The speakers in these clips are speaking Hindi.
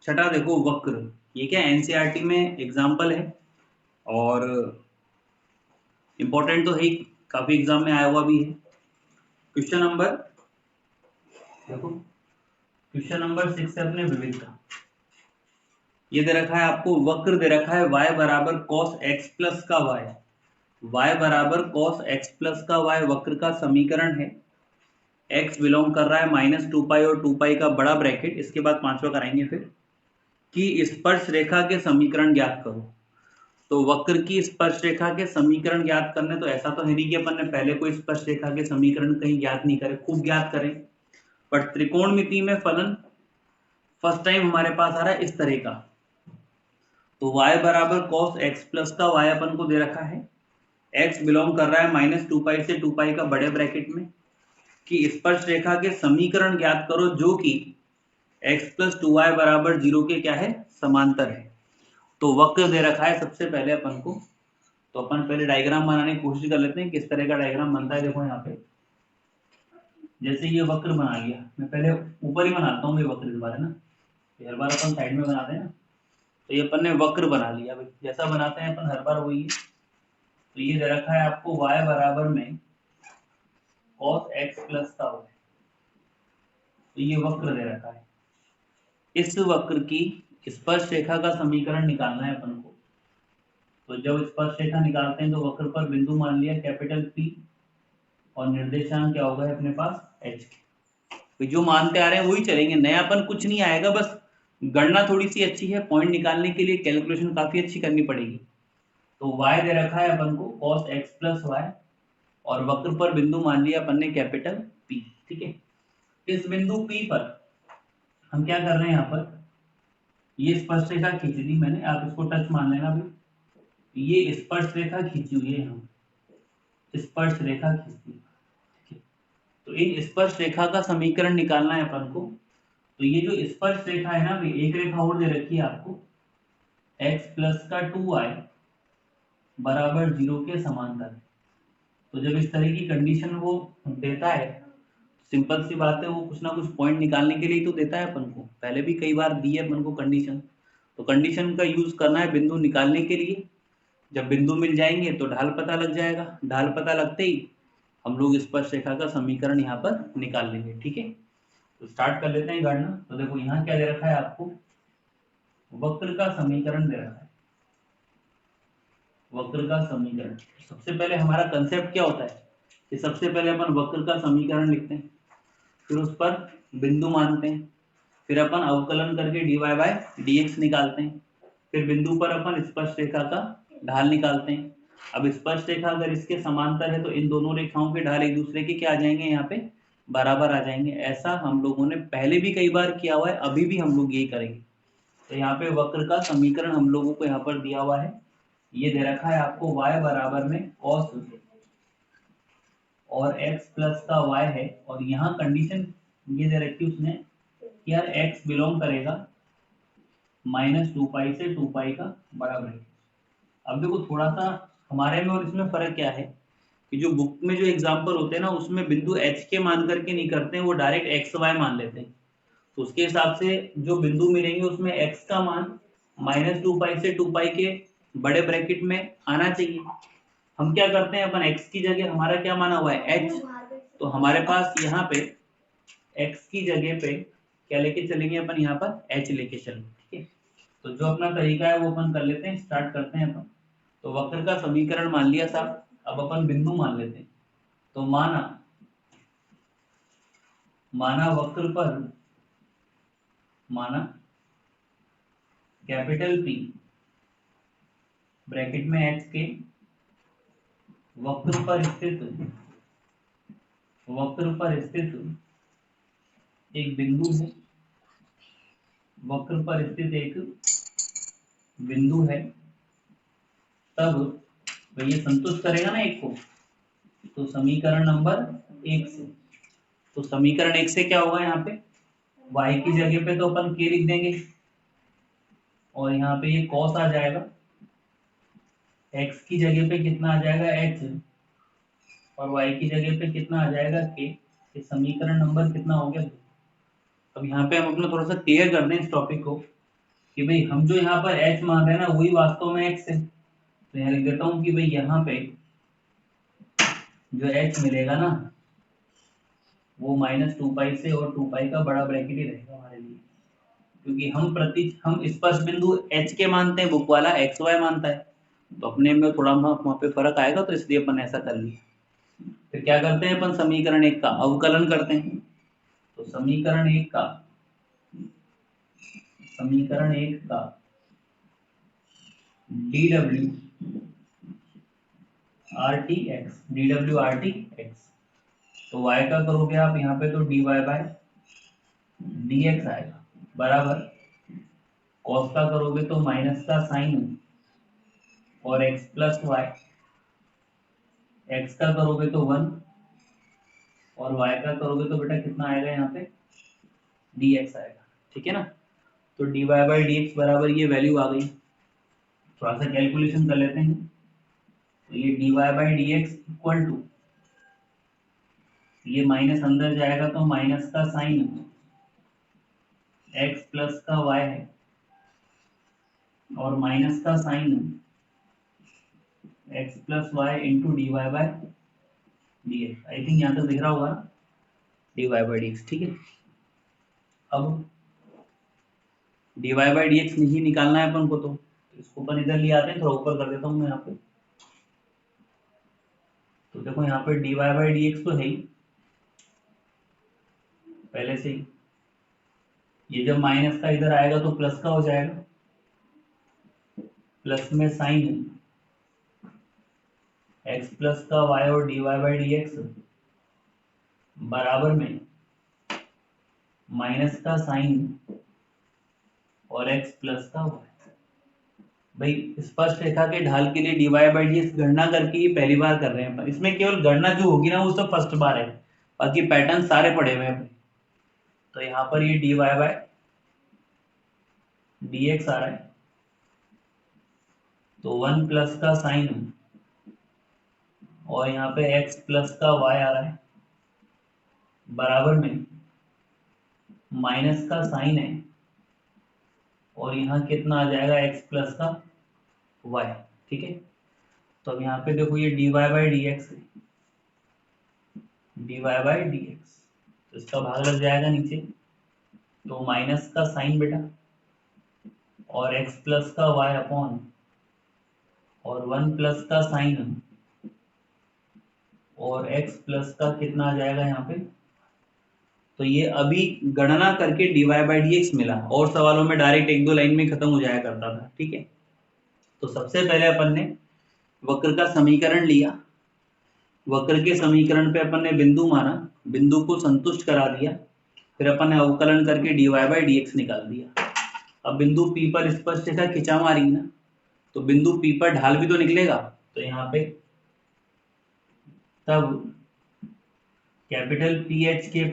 छठा देखो वक्र, ये क्या एनसीईआरटी में एग्जाम्पल है और इम्पोर्टेंट तो है ही, काफी एग्जाम में आया हुआ भी है। क्वेश्चन नंबर देखो, क्वेश्चन नंबर 6 है अपने विविध का। ये दे रखा है आपको, वक्र दे रखा है y बराबर cos x प्लस का y बराबर cos x प्लस का y वक्र का समीकरण है। x बिलोंग कर रहा है -2 और 2 का बड़ा ब्रैकेट, इसके बाद पांचवा कराएंगे फिर कि स्पर्श रेखा के समीकरण ज्ञात करो। तो वक्र की स्पर्श रेखा के समीकरण ज्ञात करने, तो ऐसा तो है नहीं कि अपन ने पहले कोई स्पर्श रेखा के समीकरण कहीं ज्ञात नहीं करे, खूब ज्ञात करें। पर त्रिकोणमिति में फलन फर्स्ट टाइम हमारे पास आ रहा है इस तरह का। तो y बराबर cos x प्लस का y अपन को दे रखा है, x बिलोंग कर रहा है -2 से 2 का बड़े ब्रैकेट में, कि स्पर्श रेखा के समीकरण ज्ञात करो जो कि x प्लस 2y बराबर 0 के क्या है, समांतर है। तो वक्र दे रखा है सबसे पहले अपन को, तो अपन पहले डायग्राम बनाने की कोशिश कर लेते हैं किस तरह का डायग्राम बनता है। देखो यहाँ पे जैसे ये वक्र बना लिया, मैं पहले ऊपर ही बनाता हूँ ये वक्र इस बार है ना, हर बार अपन साइड में बनाते हैं ना। तो ये अपन ने वक्र बना लिया, जैसा बनाते हैं अपन हर बार वही है। तो ये दे रखा है आपको y बराबर में cos x प्लस का y, तो ये वक्र दे रखा है। इस वक्र की स्पर्श रेखा का समीकरण निकालना है अपन को। तो जब स्पर्श रेखा निकालते हैं तो वक्र पर बिंदु मान लिया कैपिटल P और निर्देशांक क्या होगा अपने पास h के। जो मानते आ रहे हैं वही चलेंगे, नयापन कुछ नहीं आएगा, बस गणना थोड़ी सी अच्छी है, पॉइंट निकालने के लिए कैलकुलेशन काफी अच्छी करनी पड़ेगी। तो y दे रखा है अपन को cos x प्लस y और वक्र पर बिंदु मान लिया अपन ने कैपिटल P, ठीक है। इस बिंदु P पर हम क्या कर रहे हैं, यहाँ पर ये स्पर्श रेखा खींच दी मैंने, आप इसको टच मान लेना भी। ये स्पर्श रेखा खींची हुई है, हम स्पर्श रेखा खींचती, तो इन स्पर्श रेखा का समीकरण निकालना है अपन को। तो ये जो स्पर्श रेखा है ना, एक रेखा और दे रखी है आपको, x प्लस का 2y बराबर 0 के समांतर। तो जब इस तरह की कंडीशन वो देता है, सिंपल सी बात है, वो कुछ ना कुछ पॉइंट निकालने के लिए तो देता है अपन को, पहले भी कई बार दी है अपन को कंडीशन। तो कंडीशन का यूज करना है बिंदु निकालने के लिए। जब बिंदु मिल जाएंगे तो ढाल पता लग जाएगा, ढाल पता लगते ही हम लोग स्पर्श रेखा का समीकरण यहाँ पर निकाल लेंगे, ठीक है। तो स्टार्ट कर लेते हैं गणना। तो देखो यहाँ क्या दे रखा है आपको, वक्र का समीकरण दे रखा है, वक्र का समीकरण। सबसे पहले हमारा कंसेप्ट क्या होता है कि सबसे पहले अपन वक्र का समीकरण लिखते हैं, फिर उस पर बिंदु मानते हैं, फिर अपन अवकलन करके dy बाय dx निकालते हैं, फिर बिंदु पर अपन स्पर्श रेखा का ढाल निकालते हैं। अब स्पर्श रेखा अगर इसके समांतर है तो इन दोनों रेखाओं के ढाल एक दूसरे के क्या आ जाएंगे, यहाँ पे बराबर आ जाएंगे। ऐसा हम लोगों ने पहले भी कई बार किया हुआ है, अभी भी हम लोग यही करेंगे। तो यहाँ पे वक्र का समीकरण हम लोगों को यहाँ पर दिया हुआ है, ये दे रखा है आपको y बराबर में cos और x प्लस का y है, और यहाँ कंडीशन ये दे रखी उसने कि यार x बिलोंग करेगा -2 से 2 का बड़ा ब्रैकेट। अब देखो थोड़ा सा हमारे में और इसमें फर्क क्या है कि जो बुक में जो एग्जाम्पल होते हैं ना, उसमें बिंदु h के मान करके नहीं करते हैं, वो डायरेक्ट x y मान लेते हैं। तो उसके हिसाब से जो बिंदु मिलेंगे उसमें x का मान -2 से 2 के बड़े ब्रैकेट में आना चाहिए। हम क्या करते हैं, अपन x की जगह हमारा क्या माना हुआ है h, तो हमारे पास यहाँ पे x की जगह पे क्या लेके चलेंगे अपन, यहाँ पर h लेके चलेंगे, ठीक है। तो जो अपना तरीका है वो अपन कर लेते हैं, स्टार्ट करते हैं अपन। तो वक्र का समीकरण मान लिया साहब, अब अपन बिंदु मान लेते हैं। तो माना वक्र पर माना कैपिटल P ब्रैकेट में x के वक्र पर स्थित एक बिंदु है, वक्र पर स्थित एक बिंदु है, तब ये संतुष्ट करेगा ना एक को, तो समीकरण नंबर 1 से। तो समीकरण 1 से क्या होगा, यहाँ पे y की जगह पे तो अपन k लिख देंगे, और यहाँ पे ये cos आ जाएगा, x की जगह पे कितना आ जाएगा h, और y की जगह पे कितना आ जाएगा k। ये समीकरण नंबर कितना हो गया। अब यहाँ पे हम अपना थोड़ा सा क्लियर कर दें इस टॉपिक को। कि भाई हम जो यहाँ पर h मान रहे हैं ना वही वास्तव में x है। तो यहाँ लिख देता हूँ कि भाई यहाँ पे जो h मिलेगा ना वो -2π से और 2π का बड़ा ब्रैकेट ही रहेगा हमारे लिए, क्योंकि हम स्पर्श बिंदु h के मानते हैं, बुक वाला xy मानता है, तो अपने में थोड़ा वहां पे फर्क आएगा, तो इसलिए अपन ऐसा कर लिया। फिर क्या करते हैं अपन, समीकरण 1 का अवकलन करते हैं। तो समीकरण 1 का dw rt x, तो y का करोगे आप यहाँ पे तो dy बाय dx आएगा, बराबर cos का करोगे तो माइनस का साइन और x प्लस वाई, x का करोगे तो 1 और y का करोगे तो बेटा कितना आएगा यहाँ पे dx आएगा, ठीक है ना। तो dy बाई dx बराबर ये वैल्यू आ गई। थोड़ा सा कैलकुलेशन कर लेते हैं। तो ये dy by dx equal to, ये माइनस अंदर जाएगा तो माइनस का साइन x प्लस का y है और माइनस का sign x plus y into d y by d x. I think यहाँ तक दिख रहा होगा ना, d y by d x, ठीक है। अब d y by d x नहीं निकालना है अपन को, तो इसको अपन इधर ले आते हैं, थोड़ा ऊपर कर देता हूँ मैं यहाँ पे। तो देखो यहाँ पे d y by d x तो है ही पहले से ही, ये जब माइनस का इधर आएगा तो प्लस का हो जाएगा, प्लस में साइन x प्लस का y और dy बाई डी एक्स बराबर में माइनस का साइन और x प्लस का y। भाई स्पर्श रेखा के ढाल के लिए dy बाई डी एक्स गणना करके ये पहली बार कर रहे हैं अपन, इसमें केवल गणना जो होगी ना वो सब फर्स्ट बार है, बाकी पैटर्न सारे पड़े हुए हैं। तो यहाँ पर ये dy बाई डी एक्स आ रहा है, तो 1 प्लस का साइन और यहाँ पे x प्लस का y आ रहा है, बराबर में माइनस का साइन है और यहाँ कितना आ जाएगा x प्लस का y, ठीक है। तो अब यहाँ पे देखो ये dy बाई डी एक्स है, dy बाई डी एक्स, तो इसका भाग लग जाएगा नीचे, तो माइनस का साइन बेटा और x प्लस का y अपॉन और 1 प्लस का साइन और x प्लस का कितना आ जाएगा यहाँ पे। तो ये अभी गणना करके dy बाई डी एक्स मिला, और सवालों में डायरेक्ट एक दो लाइन में खत्म हो जाया करता था, ठीक है। तो सबसे पहले अपन ने वक्र का समीकरण लिया, वक्र के समीकरण पे अपन ने बिंदु माना, बिंदु को संतुष्ट करा दिया, फिर अपन ने अवकलन करके dy बाई डी एक्स निकाल दिया। अब बिंदु P पर स्पर्श रेखा खिंचा मारी ना, तो बिंदु P पर ढाल भी तो निकलेगा, तो यहाँ पे तब कैपिटल PHK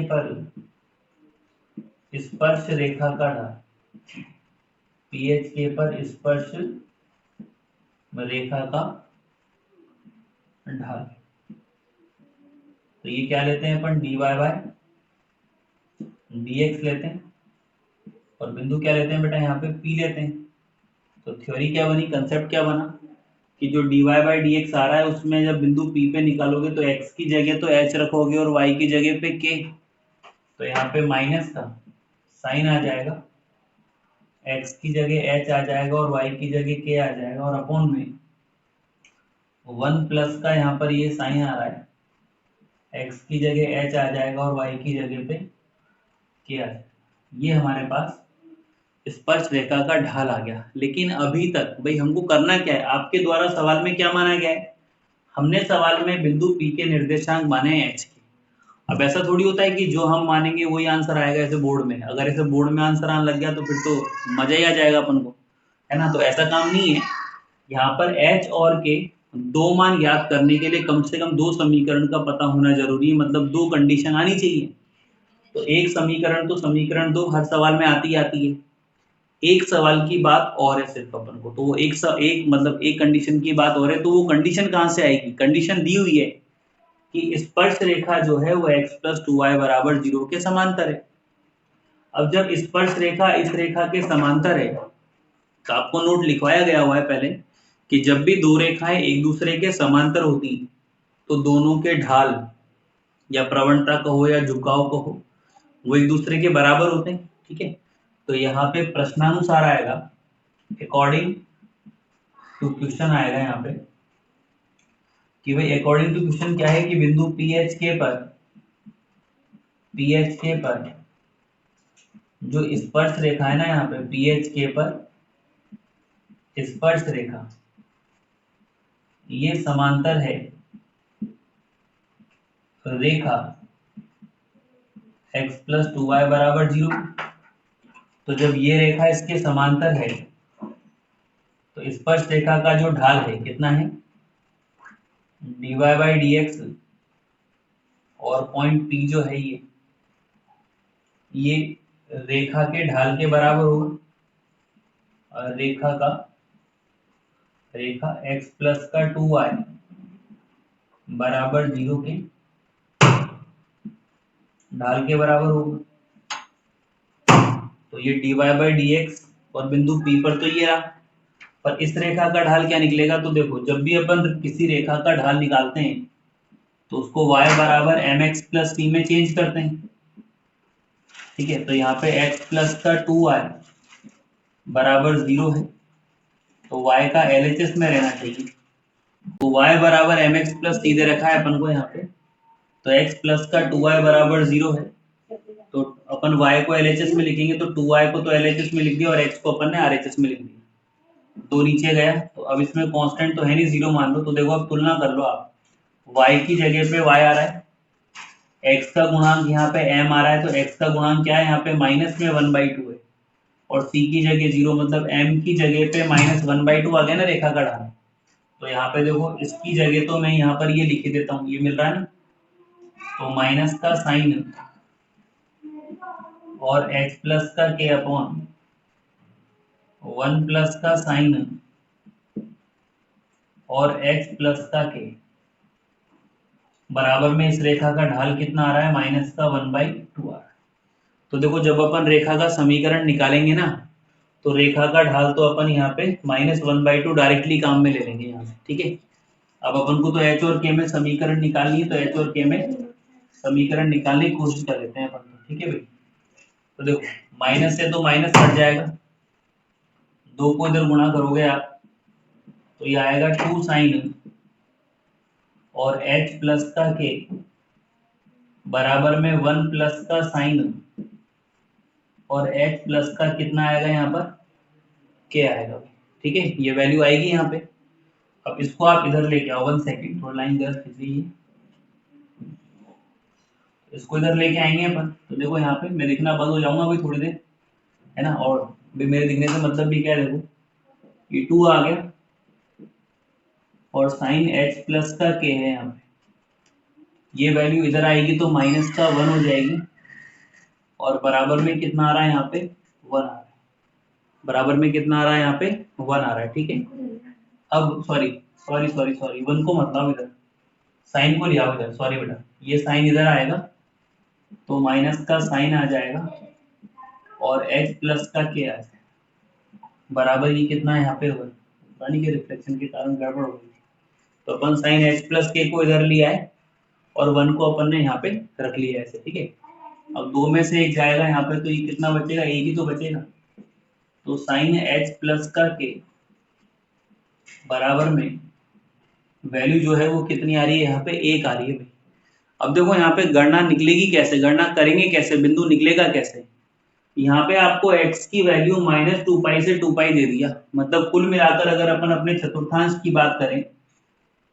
पर स्पर्श रेखा का ढाल, PHK पर स्पर्श रेखा का ढाल, तो ये क्या लेते हैं अपन dy बाई dx लेते हैं, और बिंदु क्या लेते हैं बेटा यहाँ पे P लेते हैं। तो थ्योरी क्या बनी, कंसेप्ट क्या बना कि जो dy बाई डी एक्स आ रहा है उसमें जब बिंदु P पे निकालोगे तो x की जगह तो h रखोगे और y की जगह पे k, तो यहाँ पे माइनस का साइन आ जाएगा, x की जगह h आ जाएगा और y की जगह k आ जाएगा, और अपॉन में 1 प्लस का यहाँ पर ये साइन आ रहा है, x की जगह h आ जाएगा और y की जगह पे k आ जाएगा। ये हमारे पास स्पर्श रेखा का ढाल आ गया। लेकिन अभी तक भाई हमको करना क्या है, आपके द्वारा सवाल में क्या माना गया है, हमने सवाल में बिंदु P के निर्देशांक माने हैं h के। अब ऐसा थोड़ी होता है कि जो हम मानेंगे वही आंसर आएगा ऐसे बोर्ड में, अगर ऐसे बोर्ड में आंसर आने लग गया तो फिर तो मजा ही आ जाएगा अपन को, है ना। तो ऐसा काम नहीं है, यहाँ पर h और k दो मान ज्ञात करने के लिए कम से कम दो समीकरण का पता होना जरूरी है, मतलब दो कंडीशन आनी चाहिए। तो एक समीकरण तो समीकरण 2 हर सवाल में आती है, एक सवाल की बात और है सिर्फ अपन को, तो वो एक मतलब एक कंडीशन की बात और है, तो वो कंडीशन कहाँ से आएगी, कंडीशन दी हुई है कि स्पर्श रेखा जो है वो x प्लस 2y बराबर 0 के समांतर है। अब जब स्पर्श रेखा इस रेखा के समांतर है तो आपको नोट लिखवाया गया हुआ है पहले कि जब भी दो रेखाएं एक दूसरे के समांतर होती तो दोनों के ढाल या प्रवणता कहो या झुकाव कहो वो एक दूसरे के बराबर होते हैं। ठीक है, तो यहाँ पे प्रश्नानुसार आएगा, अकॉर्डिंग टू क्वेश्चन आएगा यहाँ पे कि भाई अकॉर्डिंग टू क्वेश्चन क्या है कि बिंदु PHK पर जो स्पर्श रेखा है ना, यहाँ पे PHK पर स्पर्श रेखा ये समांतर है रेखा x प्लस 2y बराबर 0। तो जब ये रेखा इसके समांतर है तो स्पर्श रेखा का जो ढाल है कितना है, dy बाई dx, और पॉइंट P जो है ये रेखा के ढाल के बराबर होगा, और रेखा x प्लस का 2y बराबर 0 के ढाल के बराबर होगा। तो ये dy बाई dx और बिंदु P पर तो ये रहा, पर इस रेखा का ढाल क्या निकलेगा, तो देखो जब भी अपन किसी रेखा का ढाल निकालते हैं तो उसको y बराबर mx प्लस p में चेंज करते हैं। ठीक है, तो यहाँ पे x प्लस का 2y बराबर 0 है तो y का LHS में रहना चाहिए। तो y बराबर mx प्लस c दे रखा है अपन को यहाँ पे, तो x प्लस का 2y बराबर 0 है तो अपन y को LHS में लिखेंगे, तो 2y को तो LHS में लिख दिया और x को अपन ने RHS में लिख दिया। तो नीचे गया, तो अब इसमें कांस्टेंट तो है नहीं, 0 मान लो। तो देखो अब तुलना कर लो आप, y की जगह पे y आ रहा है, x का गुणांक यहाँ पे m आ रहा है, तो x का गुणांक क्या है यहाँ पे माइनस में 1/2 है, और c की जगह 0 मतलब m की जगह पे माइनस 1/2 आ गया ना रेखा का ढाल। तो यहाँ पे देखो इसकी जगह तो मैं यहाँ पर ये लिख देता हूँ, ये मिल रहा है ना, तो माइनस का साइन और h प्लस का k अपॉन 1 प्लस का साइन और h प्लस का k बराबर में इस रेखा का ढाल कितना आ रहा है, माइनस का 1/2 आ रहा है। तो देखो जब अपन रेखा का समीकरण निकालेंगे ना तो रेखा का ढाल तो अपन यहाँ पे माइनस 1/2 डायरेक्टली काम में ले लेंगे यहाँ से। ठीक है, अब अपन को तो h और k में समीकरण निकालनी है, तो h और k में समीकरण निकालने की कोशिश कर लेते हैं अपन। ठीक है भाई, तो देखो माइनस से तो माइनस कट जाएगा, 2 को इधर गुणा करोगे आप तो ये आएगा 2 साइन और h प्लस का k बराबर में 1 प्लस का साइन और h प्लस का कितना आएगा यहाँ पर k आएगा। ठीक है, ये वैल्यू आएगी यहाँ पे। अब इसको आप इधर लेके आओ, 1 सेकेंड, थोड़ा लाइन इधर खींच लीजिए, इसको इधर लेके आएंगे अपन। तो देखो यहाँ पे मैं दिखना बंद हो जाऊंगा भाई थोड़ी देर, है ना, और भी मेरे दिखने से मतलब भी क्या है, देखो ये 2 आ गया और साइन h प्लस का k है यहाँ पे, ये वैल्यू इधर आएगी तो माइनस का 1 हो जाएगी और बराबर में कितना आ रहा है यहाँ पे 1 आ रहा है, बराबर में कितना आ रहा है यहाँ पे 1 आ रहा है। ठीक है, अब सॉरी 1 को मत लाओ इधर, साइन को ले आओ इधर, सॉरी बेटा, ये साइन इधर आएगा तो माइनस का साइन आ जाएगा और h प्लस का k आ जाएगा, बराबर ये कितना है यहाँ पे 1, पानी के रिफ्लेक्शन के कारण गड़बड़ हो गई। तो अपन साइन h प्लस k को इधर लिया है और 1 को अपन ने यहाँ पे रख लिया ऐसे। ठीक है, अब 2 में से एक जाएगा यहाँ पे तो ये कितना बचेगा, एक ही तो बचेगा, तो साइन h प्लस का k बराबर में वैल्यू जो है वो कितनी आ रही है यहाँ पे 1 आ रही है भाई। अब देखो यहाँ पे गणना निकलेगी कैसे, गणना करेंगे कैसे, बिंदु निकलेगा कैसे। यहाँ पे आपको x की वैल्यू माइनस 2 से 2 दे दिया, मतलब कुल मिलाकर अगर अपन अपने चतुर्थांश की बात करें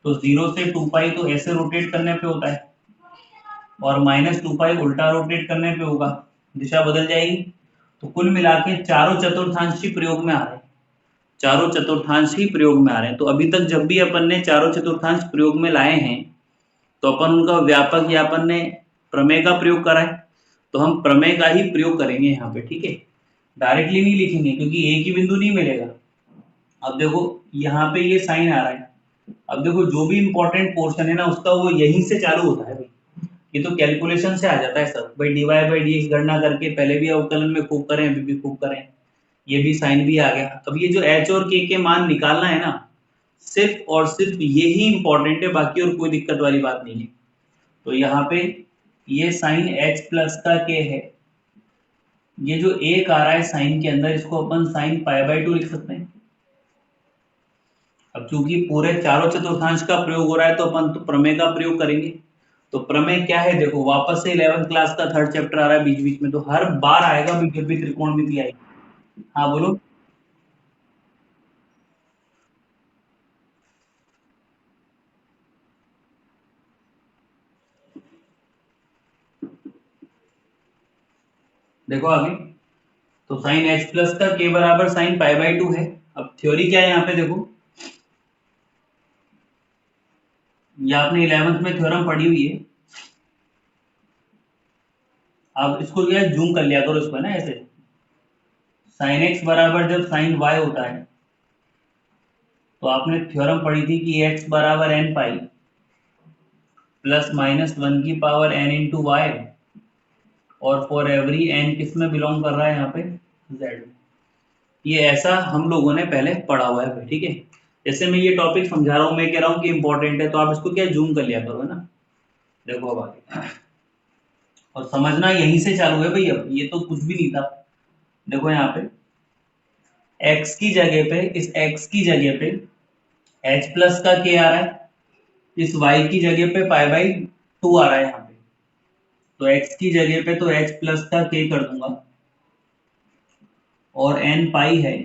तो 0 से 2 तो ऐसे रोटेट करने पे होता है और माइनस 2 उल्टा रोटेट करने पे होगा, दिशा बदल जाएगी। तो कुल मिला के चारों चतुर्थांश ही प्रयोग में आ रहे हैं, चारों चतुर्थांश ही प्रयोग में आ रहे हैं। तो अभी तक जब भी अपन ने चारों चतुर्थांश प्रयोग में लाए हैं तो अपन उनका व्यापक या अपन ने प्रमेय का प्रयोग करा है, तो हम प्रमेय का ही प्रयोग करेंगे यहाँ पे। ठीक है, डायरेक्टली नहीं लिखेंगे क्योंकि एक ही बिंदु नहीं मिलेगा। अब देखो यहाँ पे ये साइन आ रहा है, अब देखो जो भी इंपॉर्टेंट पोर्शन है ना उसका वो यहीं से चालू होता है भाई, ये तो कैलकुलेशन से आ जाता है सब भाई, dy/dx गणना करके पहले भी अवकलन में खूब करें, अभी भी खूब करें, ये भी साइन भी आ गया। अब ये जो h और k के मान निकालना है ना, सिर्फ और सिर्फ यही इंपॉर्टेंट है, बाकी और कोई दिक्कत वाली बात नहीं है। तो यहाँ पे ये साइन h प्लस का k है, ये जो एक आ रहा है साइन के अंदर, इसको अपन साइन π/2 लिख सकते हैं। अब चूंकि पूरे चारों चतुर्थांश का प्रयोग हो रहा है तो अपन तो प्रमेय का प्रयोग करेंगे। तो प्रमेय क्या है, देखो वापस से 11th क्लास का थर्ड चैप्टर आ रहा है बीच बीच में, तो हर बार आएगा भी जब भी त्रिकोणमिति आएगी। हाँ बोलो। देखो आगे, तो साइन h प्लस का k बराबर साइन π/2 है। अब थ्योरी क्या है यहाँ पे देखो, ये आपने 11th में थ्योरम पढ़ी हुई है। अब इसको क्या है, जूम कर लिया करो इसको ना ऐसे। साइन x बराबर जब साइन y होता है तो आपने थ्योरम पढ़ी थी कि x बराबर n पाई प्लस माइनस 1 की पावर n इंटू वाई, और फॉर एवरी n किस में बिलोंग कर रहा है यहाँ पे, z में। ये ऐसा हम लोगों ने पहले पढ़ा हुआ है, ठीक है। जैसे मैं ये टॉपिक समझा रहा हूँ, मैं कह रहा हूँ कि इंपॉर्टेंट है, तो आप इसको क्या जूम कर लिया करो, है ना। देखो अब आगे, और समझना यहीं से चालू है भाई, अब ये तो कुछ भी नहीं था। देखो यहाँ पे x की जगह पे, इस x की जगह पे h प्लस का k आ रहा है, इस y की जगह पे π/2 आ रहा है यहाँ पे। तो x की जगह पे तो h प्लस का k कर दूंगा, और n पाई है,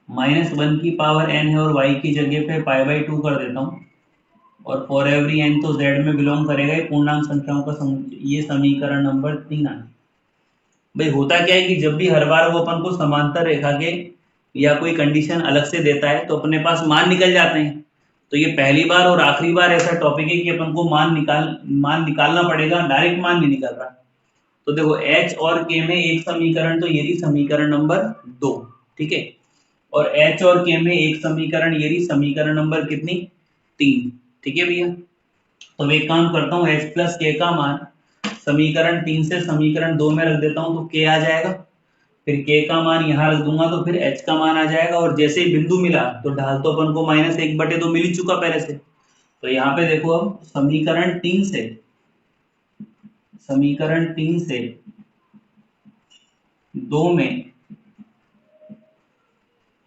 माइनस 1 की पावर n है, और y की जगह पे π/2 कर देता हूँ, और फॉर एवरी n तो z में बिलोंग करेगा, ये पूर्णांक संख्याओं का समुच्चय। ये समीकरण नंबर 3 आ। भाई होता क्या है कि जब भी हर बार वो अपन को समांतर रेखा के या कोई कंडीशन अलग से देता है तो अपने पास मान निकल जाते हैं। तो ये पहली बार और आखिरी बार ऐसा टॉपिक है कि अपन को मान निकालना पड़ेगा, डायरेक्ट मान नहीं निकल रहा। तो देखो h और k में एक समीकरण, तो ये रही समीकरण नंबर 2, ठीक है। और h और k में एक समीकरण, ये रही समीकरण नंबर कितनी, 3, ठीक है भैया। तो मैं एक काम करता हूँ, h प्लस k का मान समीकरण 3 से समीकरण 2 में रख देता हूँ, तो k आ जाएगा। फिर k का मान यहाँ रख दूंगा तो फिर h का मान आ जाएगा, और जैसे ही बिंदु मिला तो ढाल तो अपन को -1/2 मिल ही चुका पहले से। तो यहाँ पे देखो, अब समीकरण 3 से 2 में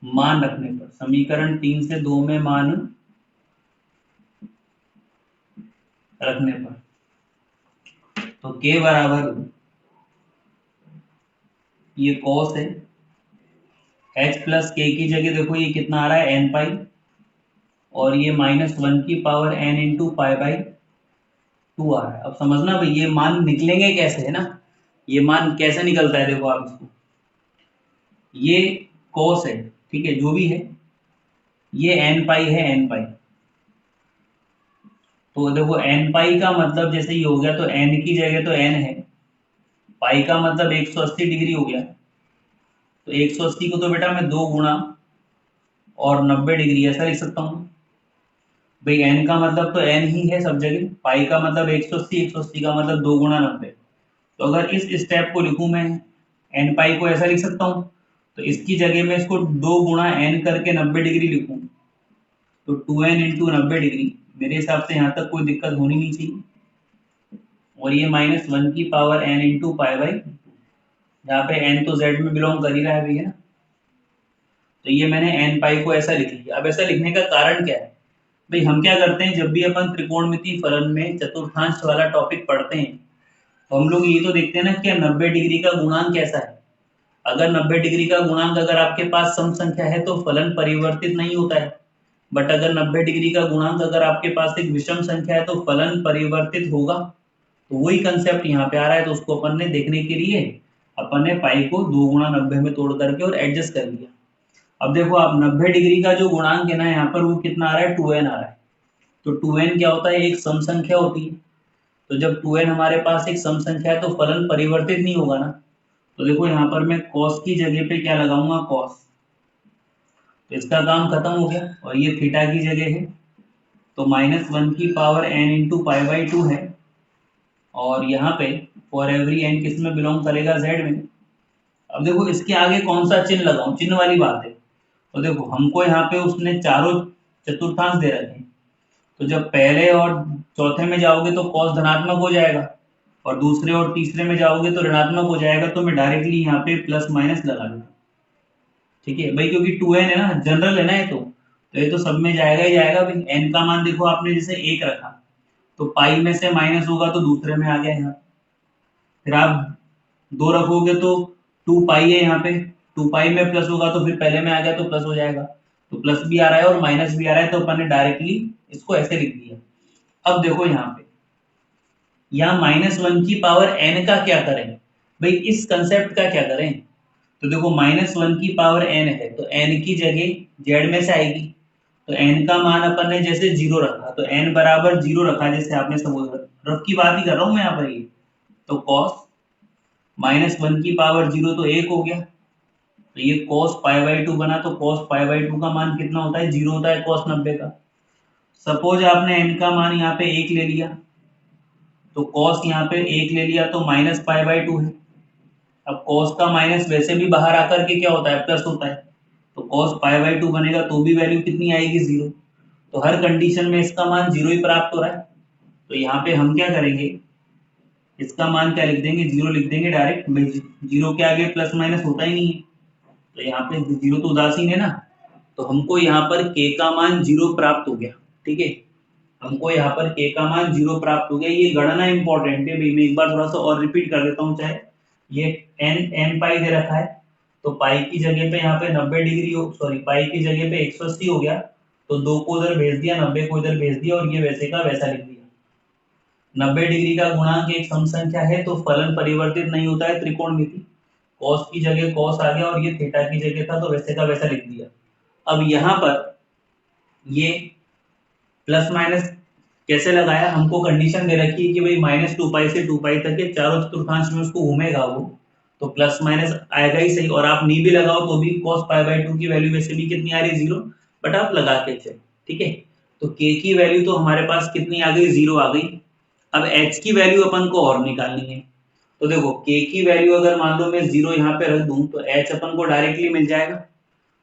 मान रखने पर, समीकरण 3 से 2 में मान रखने पर, तो k बराबर, ये cos है, h प्लस k की जगह देखो ये कितना आ रहा है, n पाई, और ये -1 की पावर n इंटू π/2 आ रहा है। अब समझना भाई ये मान निकलेंगे कैसे, है ना। ये मान कैसे निकलता है, देखो आप इसको, ये cos है, ठीक है, जो भी है, ये n पाई है, n पाई। तो देखो n पाई का मतलब जैसे ये हो गया, तो n की जगह तो n है, पाई का मतलब 180 डिग्री हो गया। तो 180 को तो बेटा मैं 2 गुणा और 90 डिग्री ऐसा लिख सकता हूँ। भाई n का मतलब तो n ही है सब जगह, पाई का मतलब 180, 180 का मतलब 2 गुणा 90। तो अगर इस स्टेप को लिखूं मैं, n पाई को ऐसा लिख सकता हूँ, तो इसकी जगह में इसको 2 गुणा n करके 90 डिग्री लिखूं, तो 2n इंटू 90 डिग्री। मेरे हिसाब से यहाँ तक कोई दिक्कत होनी नहीं चाहिए। और ये -1 की पावर n इंटू π/2, यहाँ पे n तो z में बिलोंग कर ही रहा है भैया ना। तो ये मैंने n पाई को ऐसा लिख लिया। अब ऐसा लिखने का कारण क्या है, भाई हम क्या करते हैं, जब भी अपन त्रिकोणमिति फलन में चतुर्थांश वाला टॉपिक पढ़ते हैं तो हम लोग ये तो देखते हैं ना कि 90 डिग्री का गुणांक कैसा है। अगर 90 डिग्री का गुणांक अगर आपके पास सम संख्या है तो फलन परिवर्तित नहीं होता है, बट अगर 90 डिग्री का गुणांक अगर आपके पास एक विषम संख्या है तो फलन परिवर्तित होगा। तो वही कंसेप्ट यहाँ पे आ रहा है, तो उसको अपन ने देखने के लिए अपन ने पाई को 2 गुणा 90 में तोड़ करके और एडजस्ट कर लिया। अब देखो आप 90 डिग्री का जो गुणांक है ना यहाँ पर, वो कितना आ रहा है, 2n आ रहा है। तो 2n क्या होता है, एक सम संख्या होती है। तो जब 2n हमारे पास एक सम संख्या है तो फलन परिवर्तित नहीं होगा ना। तो देखो यहाँ पर मैं cos की जगह पे क्या लगाऊंगा, cos, तो इसका काम खत्म हो गया, और ये थीटा की जगह है, तो -1 की पावर n इंटू π/2 है, और यहाँ पे फॉर एवरी n किस में बिलोंग करेगा, z में। अब देखो इसके आगे कौन सा चिन्ह लगाऊं, चिन्ह वाली बात है। तो देखो हमको यहाँ पे उसने चारों चतुर्थांश दे रखे हैं, तो जब पहले और चौथे में जाओगे तो cos धनात्मक हो जाएगा, और दूसरे और तीसरे में जाओगे तो ऋणात्मक हो जाएगा। तो मैं डायरेक्टली यहाँ पे प्लस माइनस लगा दूंगा, ठीक है भाई, क्योंकि 2n है ना, जनरल है ना ये तो ये तो सब में जाएगा ही जाएगा भाई। n का मान देखो आपने जैसे 1 रखा, तो पाई में से माइनस होगा तो दूसरे में आ गया यहाँ। फिर आप 2 रखोगे तो 2 पाई है यहाँ पे, 2 पाई में प्लस होगा तो फिर पहले में आ गया तो प्लस हो जाएगा। तो प्लस भी आ रहा है और माइनस भी आ रहा है, तो अपन ने डायरेक्टली इसको ऐसे लिख दिया। अब देखो यहाँ पे, यहाँ -1 की पावर n का क्या करें भाई, इस कंसेप्ट का क्या करें। तो देखो -1 की पावर n है, तो n की जगह z में से आएगी। तो n का मान अपन ने जैसे 0 रखा, तो n बराबर 0 रखा, जैसे आपने सब रफ की बात ही कर रहा हूँ मैं यहाँ पर। ये तो cos -1 की पावर 0 तो 1 हो गया, तो ये cos π/2 बना। तो cos π/2 का मान कितना होता है, 0 होता है cos 90 का। सपोज आपने n का मान यहाँ पे 1 ले लिया, तो cos यहाँ पे 1 ले लिया तो -π/2 है। अब cos का माइनस वैसे भी बाहर आकर के क्या होता है, प्लस होता है। तो cos π/2 बनेगा तो भी वैल्यू कितनी आएगी, 0। तो हर कंडीशन में इसका मान 0 ही प्राप्त हो रहा है। तो यहाँ पे हम क्या करेंगे, इसका मान क्या लिख देंगे, 0 लिख देंगे डायरेक्ट। 0 के आगे प्लस माइनस होता ही नहीं है, तो यहाँ पे 0 तो उदासीन है ना। तो हमको यहाँ पर k का मान 0 प्राप्त हो गया, ठीक है। हमको यहाँ पर k का मान 0 प्राप्त हो गया। ये गणना इंपॉर्टेंट है भाई, मैं एक बार थोड़ा सा और रिपीट कर देता हूँ। चाहे ये n पाई दे रखा है, तो पाई की जगह पे यहाँ पे 90 डिग्री हो, सॉरी पाई की जगह पे 180 हो गया, तो 2 को उधर भेज दिया, 90 को इधर भेज दिया, और ये वैसे का वैसा लिख दिया। 90 डिग्री का गुणांक एक सम संख्या है, तो फलन परिवर्तित नहीं होता है त्रिकोणमिति। cos की जगह cos आ गया, और ये थीटा की जगह था तो वैसे का वैसा लिख दिया। अब यहाँ पर ये प्लस माइनस कैसे लगाया, हमको कंडीशन दे रखी है कि भाई -2 पाई से 2 पाई तक के चारों चतुर्थांश में उसको घूमेगा वो, तो प्लस माइनस आएगा ही सही। और आप नी भी लगाओ तो भी cos π/2 की वैल्यू वैसे भी कितनी आ रही है, 0, बट आप लगा के चलो, ठीक है। तो k की वैल्यू तो हमारे पास कितनी आ गई, 0 आ गई। अब h की वैल्यू अपन को और निकालनी है। तो देखो k की वैल्यू अगर मान लो मैं 0 यहाँ पे रख दूं, तो h अपन को डायरेक्टली मिल जाएगा।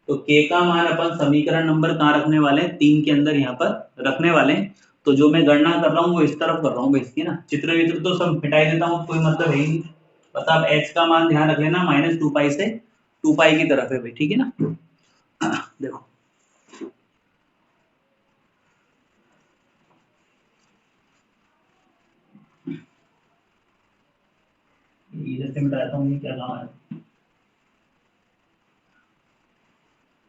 तो k का मान अपन समीकरण नंबर कहाँ रखने वाले हैं, 3 के अंदर यहाँ पर रखने वाले हैं। तो जो मैं गणना कर रहा हूँ वो इस तरफ कर रहा हूँ इसकी ना, चित्र वित्र तो सब मिटाई देता हूँ, कोई मतलब है ही नहीं। बस आप h का मान ध्यान रख लेना, -2 पाई से 2 पाई की तरफ है भाई, ठीक है ना। देखो इधर से मिटाता हूँ, ये क्या काम है।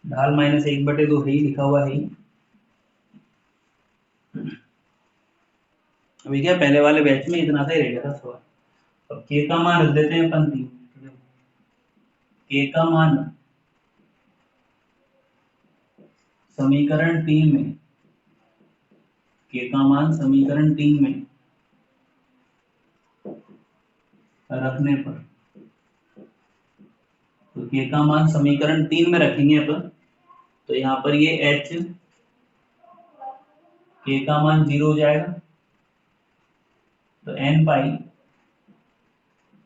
ढाल -1/2 है ही लिखा हुआ है ही। अभी क्या पहले वाले बैच में इतना सा ही रह गया था सवाल। अब k का मान रख देते हैं अपन 3। k का मान समीकरण 3 में, k का मान समीकरण 3 में रखने पर, तो k का मान समीकरण 3 में रखेंगे अपन, तो यहाँ पर ये h k का मान 0 हो जाएगा। तो n पाई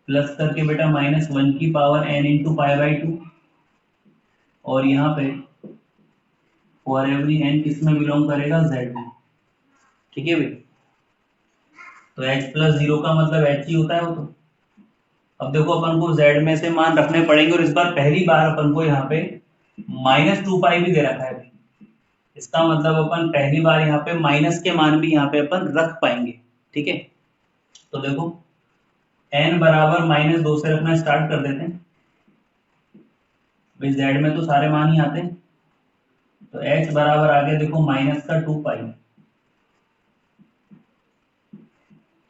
प्लस करके बेटा -1 की पावर n इंटू π/2, और यहाँ पे फॉर एवरी n किस में बिलोंग करेगा, z में, ठीक है भाई। तो h प्लस 0 का मतलब h ही होता है वो तो। अब देखो अपन को z में से मान रखने पड़ेंगे, और इस बार पहली बार अपन को यहाँ पे -2 पाई भी दे रखा है भाई। इसका मतलब अपन पहली बार यहाँ पे माइनस के मान भी यहाँ पे अपन रख पाएंगे, ठीक है। तो देखो n बराबर -2 से रखना स्टार्ट कर देते हैं भाई, z में तो सारे मान ही आते हैं। तो h बराबर आ गया देखो -2 पाई,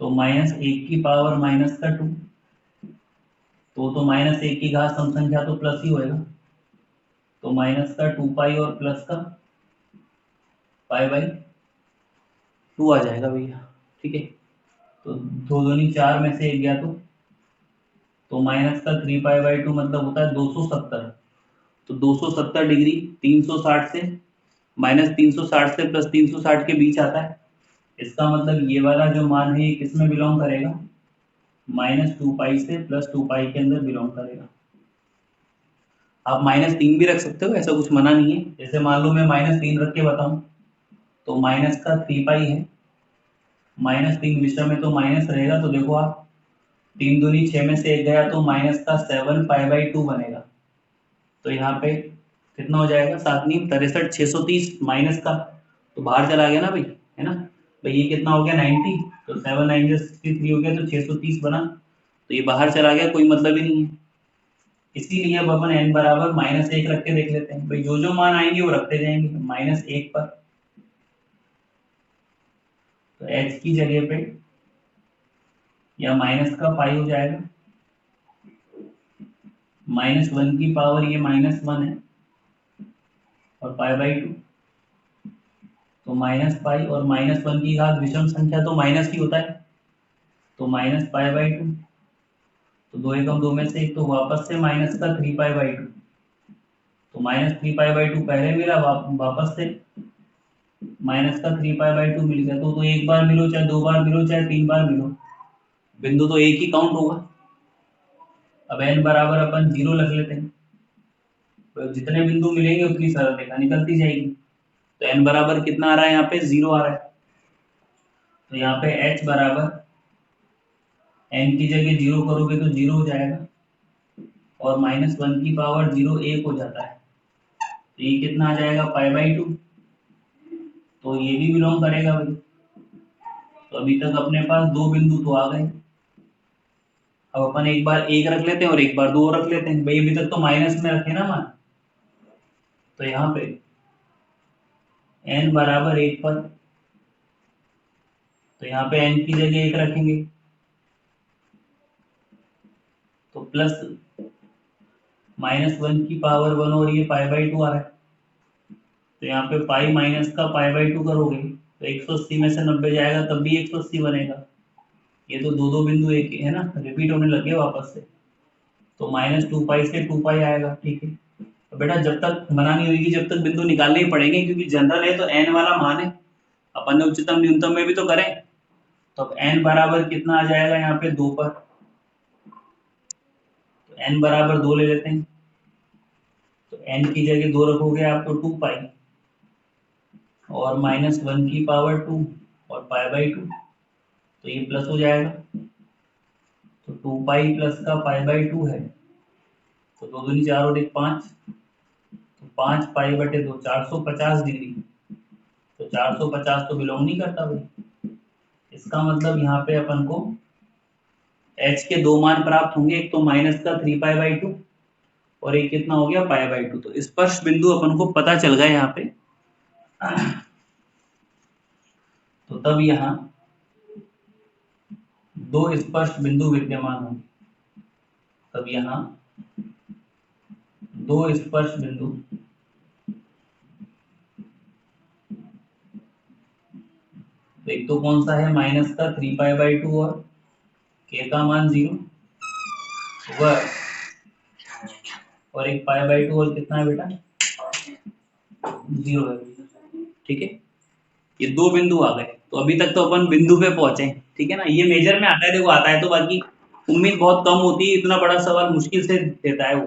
तो -1 की पावर -2, तो -1 की घात सम संख्या तो प्लस ही होएगा। तो -2 पाई और प्लस का π/2 आ जाएगा भैया, ठीक है। तो 2 दूनी 4 में से 1 गया, तो -3 π/2 मतलब होता है 270। तो 270 डिग्री 360 से -360 से +360 के बीच आता है। इसका मतलब ये वाला जो मान है ये किस में बिलोंग करेगा, -2π से +2π के अंदर बिलोंग करेगा। आप -3 भी रख सकते हो, ऐसा कुछ मना नहीं है। जैसे मान लो मैं -3 रख के बताऊं तो माइनस का 3π है, -3 विषम में तो माइनस रहेगा, तो देखो आप 3 दूनी 6 में से 1 गया तो माइनस का 7π/2 बनेगा। तो यहाँ पे कितना हो जाएगा, 7×63 630 माइनस का तो बाहर चला गया ना भाई, है ना भाई। ये कितना हो गया 90, तो 7×9 = 63 हो गया, तो 630 बना, तो ये बाहर चला गया, कोई मतलब ही नहीं है। इसीलिए अब अपन n बराबर -1 रख के देख लेते हैं भाई, जो जो मान आएंगे वो रखते जाएंगे -1 पर। तो h की जगह पे या माइनस का पाई हो जाएगा, -1 की पावर ये -1 है और π/2, तो -π और -1 की घात विषम संख्या तो माइनस ही होता है, तो -π/2, तो 2 एकम 2 में से 1, तो वापस से माइनस का 3π/2, तो -3π/2 पहले मिला, वापस से माइनस का 3π/2 मिल गया। तो एक बार मिलो चाहे 2 बार मिलो चाहे 3 बार मिलो, बिंदु तो एक ही काउंट होगा। अब n बराबर अपन 0 रख लेते हैं, तो जितने बिंदु मिलेंगे उतनी सरल रेखा निकलती जाएगी। तो n बराबर कितना आ रहा है, यहाँ पे 0 आ रहा है, तो यहाँ पे h बराबर n की जगह 0 करोगे तो 0 हो जाएगा, और -1 की पावर 0 1 हो जाता है, तो ये कितना आ जाएगा π/2, तो ये भी बिलोंग करेगा भाई। तो अभी तक अपने पास 2 बिंदु तो आ गए। अब अपन एक बार 1 रख लेते हैं और एक बार 2 रख लेते हैं भाई, अभी तक तो माइनस में रखे ना मान। तो यहाँ पे n बराबर 1 पर, तो यहाँ पे n की जगह 1 रखेंगे, तो प्लस -1 की पावर 1 और ये π/2 आ रहा है, तो यहाँ पे पाई माइनस का π/2 करोगे तो 180 में से 90 जाएगा तब भी 180 बनेगा। ये तो दो दो बिंदु एक है ना, रिपीट होने लगे वापस से, तो -2π से 2π आएगा, ठीक है। तो बेटा जब तक मना नहीं होगी, जब तक बिंदु निकालने ही पड़ेंगे, क्योंकि जनरल है तो n वाला मान है, अपन ने उच्चतम न्यूनतम में भी तो करें। तो अब n बराबर कितना आ जाएगा यहाँ पे 2 पर, तो n बराबर 2 ले लेते हैं, तो n की जगह 2 रखोगे आप तो 2π और -1 की पावर 2 और π/2, तो ये प्लस हो जाएगा, तो 2π प्लस का π/2 है, तो 2 दूनी 4 और 1 5, तो 5π/2 450 डिग्री, तो 450 तो बिलोंग नहीं करता भाई। इसका मतलब यहाँ पे अपन को h के 2 मान प्राप्त होंगे, एक तो माइनस का 3π/2 और एक कितना हो गया π/2, तो स्पर्श बिंदु अपन को पता चल गया यहाँ पे। तो तब यहाँ 2 स्पर्श बिंदु विद्यमान होंगे, तब यहाँ 2 स्पर्श बिंदु तो एक तो कौन सा है, माइनस का 3π/2 और k का मान 0 वह, और एक π/2 और कितना है बेटा 0 है, ठीक है। ये 2 बिंदु आ गए, तो अभी तक तो अपन बिंदु पे पहुंचे, ठीक है ना। ये मेजर में आता है, देखो आता है, तो बाकी उम्मीद बहुत कम होती है, इतना बड़ा सवाल मुश्किल से देता है वो।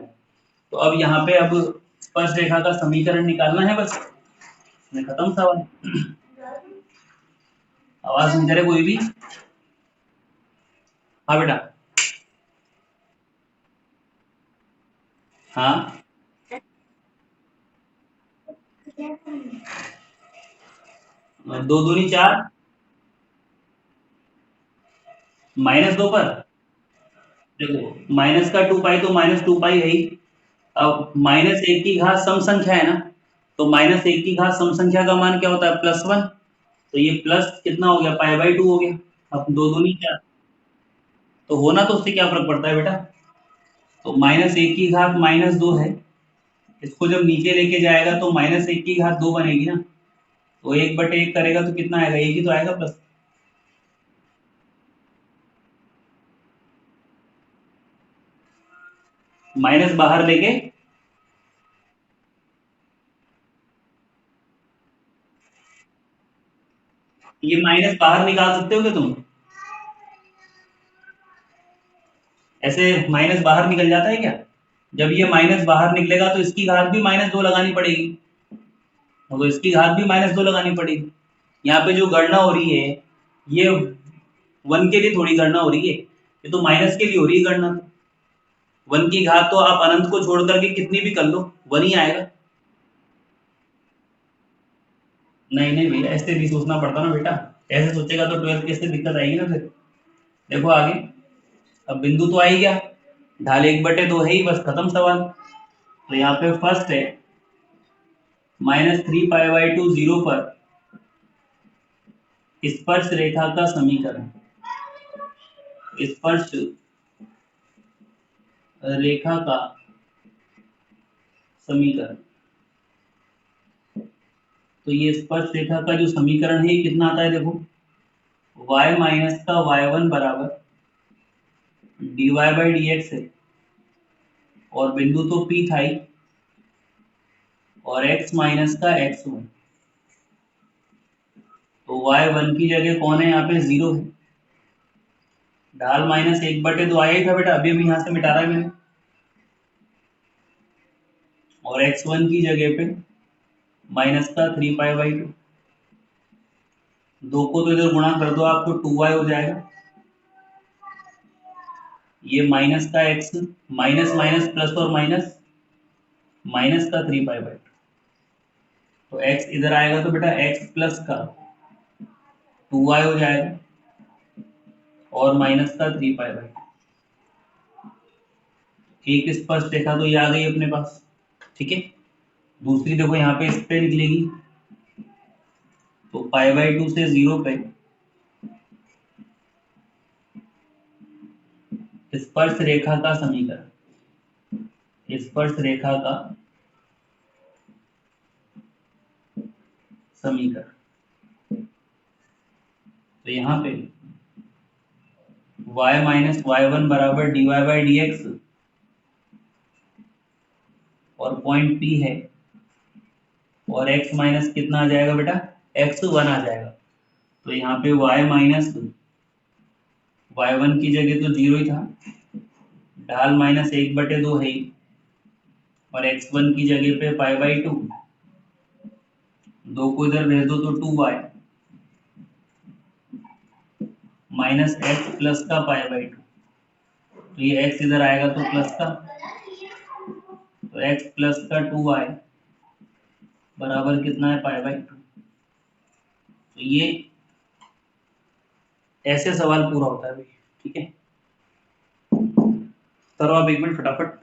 तो अब यहाँ पे अब स्पर्श रेखा का समीकरण निकालना है, बस खत्म सवाल। आवाज नहीं करे कोई भी, हाँ बेटा, हाँ 2 दूनी 4 -2 पर, देखो माइनस का 2π तो -2π है ही। अब -1 की घात सम संख्या है ना, तो -1 की घात सम संख्या का मान क्या होता है +1, तो ये प्लस कितना हो गया π/2 हो गया। अब 2 दूनी 4, तो होना तो उससे क्या फर्क पड़ता है बेटा, तो -1 की घात -2 है, इसको जब नीचे लेके जाएगा तो -1 की घात 2 बनेगी ना, तो 1/1 करेगा तो कितना आएगा, 1 ही तो आएगा प्लस। माइनस बाहर लेके ये माइनस बाहर निकाल सकते हो क्या तुम? ऐसे माइनस बाहर निकल जाता है क्या? जब ये माइनस बाहर निकलेगा तो इसकी घात भी -2 लगानी पड़ेगी, तो इसकी घात भी -2 लगानी पड़ेगी। यहाँ पे जो गणना हो रही है ये 1 के लिए थोड़ी गणना हो रही है, ये तो माइनस के लिए हो रही है गणना। 1 की घात तो आप अनंत को छोड़ करके कितनी भी कर लो 1 ही आएगा। नहीं नहीं भैया, ऐसे नहीं सोचना पड़ता ना बेटा, ऐसे सोचेगा तो 12th के से दिक्कत आएगी ना फिर। देखो आगे, अब बिंदु तो आ ही गया, ढाल 1/2 है ही, बस खत्म सवाल। तो यहाँ पे फर्स्ट है -3π/2 0 पर स्पर्श रेखा का समीकरण। स्पर्श रेखा का समीकरण। तो ये स्पर्श रेखा का जो समीकरण है ये कितना आता है? देखो, y माइनस का y1 बराबर dy/dx है, और बिंदु तो P था ही, और x माइनस का x1। तो y1 की जगह कौन है यहाँ पे? 0 है। ढाल -1/2 आया ही था बेटा, अभी अभी यहाँ से मिटा रहा है मैंने। और x1 की जगह पे माइनस का 3π/2। दो को तो इधर गुणा कर दो, आपको 2y हो जाएगा। ये माइनस का x, माइनस माइनस प्लस और माइनस, माइनस का 3π/2। तो x इधर आएगा तो बेटा x प्लस का 2y हो जाएगा, और माइनस का 3π/2। एक स्पर्श रेखा तो ये आ गई अपने पास, ठीक है। दूसरी देखो यहाँ पे इस पे निकलेगी, तो π/2 से 0 पे स्पर्श रेखा का समीकरण। स्पर्श रेखा का समीकरण। तो यहाँ पे y माइनस y1 बराबर dy/dx, और पॉइंट P है, और x माइनस कितना आ जाएगा बेटा? x1 आ जाएगा। तो यहाँ पे y माइनस y1 की जगह तो 0 ही था, ढाल -1/2 है ही, और x1 की जगह पे π/2, दो को इधर भेज दो तो 2y माइनस x प्लस का π/2। तो ये x इधर आएगा तो प्लस का, तो x प्लस का 2y बराबर कितना है? π/2। तो ये ऐसे सवाल पूरा होता है, ठीक है। करो आप 1 मिनट फटाफट।